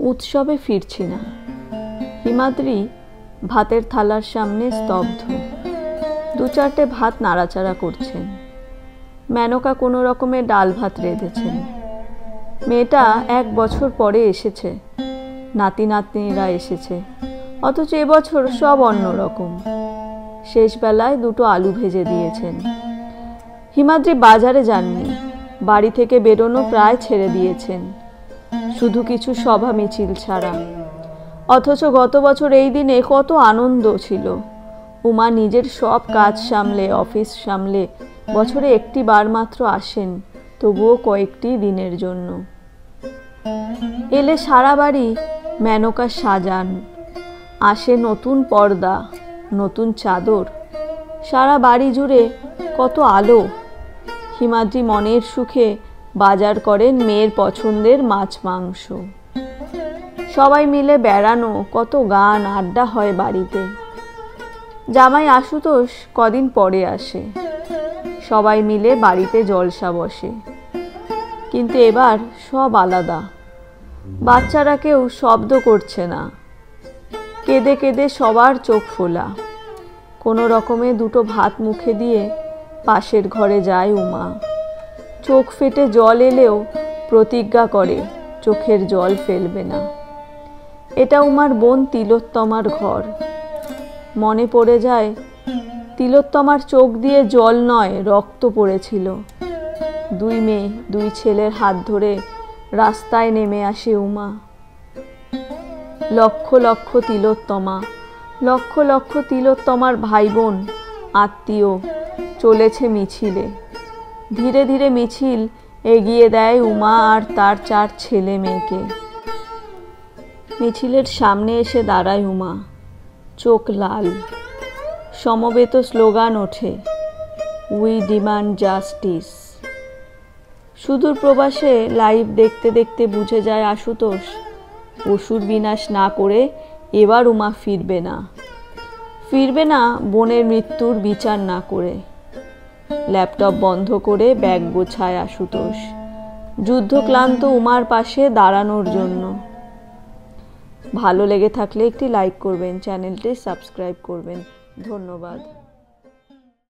উৎসবে ফিরছি না। হিমাদ্রি ভাতের থালার সামনে স্তব্ধ। দু চারটে ভাত নাড়াচাড়া করছেন। মেনকা কোনো রকমে ডাল ভাত রেঁধেছেন। মেয়েটা 1 বছর পরে এসেছে, নাতি নাতনিরা এসেছে, অথচ এবছর সব অন্যরকম। শেষ বেলায় 2টো আলু ভেজে দিয়েছেন। হিমাদ্রি বাজারে যাননি, বাড়ি থেকে বেরোনো প্রায় ছেড়ে দিয়েছেন, শুধু কিছু সভা মিছিল ছাড়া। অথচ গত বছর এই দিনে কত আনন্দ ছিল। উমা নিজের সব কাজ সামলে, অফিস সামলে বছরে একটি বার মাত্র আসেন, তবুও কয়েকটি দিনের জন্য। এলে সারা বাড়ি মেনকা সাজান। আসে নতুন পর্দা, নতুন চাদর, সারা বাড়ি জুড়ে কত আলো। হিমাদ্রি মনের সুখে বাজার করেন মেয়ের পছন্দের মাছ মাংস। সবাই মিলে বেড়ানো, কত গান আড্ডা হয় বাড়িতে। জামাই আশুতোষ কদিন পরে আসে, সবাই মিলে বাড়িতে জলসা বসে। কিন্তু এবার সব আলাদা। বাচ্চারা কেউ শব্দ করছে না, কেঁদে কেঁদে সবার চোখ ফোলা। কোনো রকমে 2টো ভাত মুখে দিয়ে পাশের ঘরে যায় উমা। চোখ ফেটে জল এলেও প্রতিজ্ঞা করে চোখের জল ফেলবে না। এটা উমার বোন তিলোত্তমার ঘর। মনে পড়ে যায় তিলোত্তমার চোখ দিয়ে জল নয়, রক্ত পড়েছিল। 2 মেয়ে 2 ছেলের হাত ধরে রাস্তায় নেমে আসে উমা। লক্ষ লক্ষ তিলোত্তমা, লক্ষ লক্ষ তিলোত্তমার ভাই বোন আত্মীয় চলেছে মিছিলে। ধীরে ধীরে মিছিল এগিয়ে দেয় উমা আর তার 4 ছেলে মেয়েকে। মিছিলের সামনে এসে দাঁড়ায় উমা, চোখ লাল। সমবেত স্লোগান ওঠে, উই ডিমান্ড জাস্টিস। সুদূর প্রবাসে লাইভ দেখতে দেখতে বুঝে যায় আশুতোষ অসুর বিনাশ না করে এবার উমা ফিরবে না। ফিরবে না বোনের মৃত্যুর বিচার না করে। ল্যাপটপ বন্ধ করে ব্যাগ গোছায় আশুতোষ, যুদ্ধক্লান্ত উমার পাশে দাঁড়ানোর জন্য। ভালো লেগে থাকলে একটি লাইক করবেন, চ্যানেলটি সাবস্ক্রাইব করবেন। ধন্যবাদ।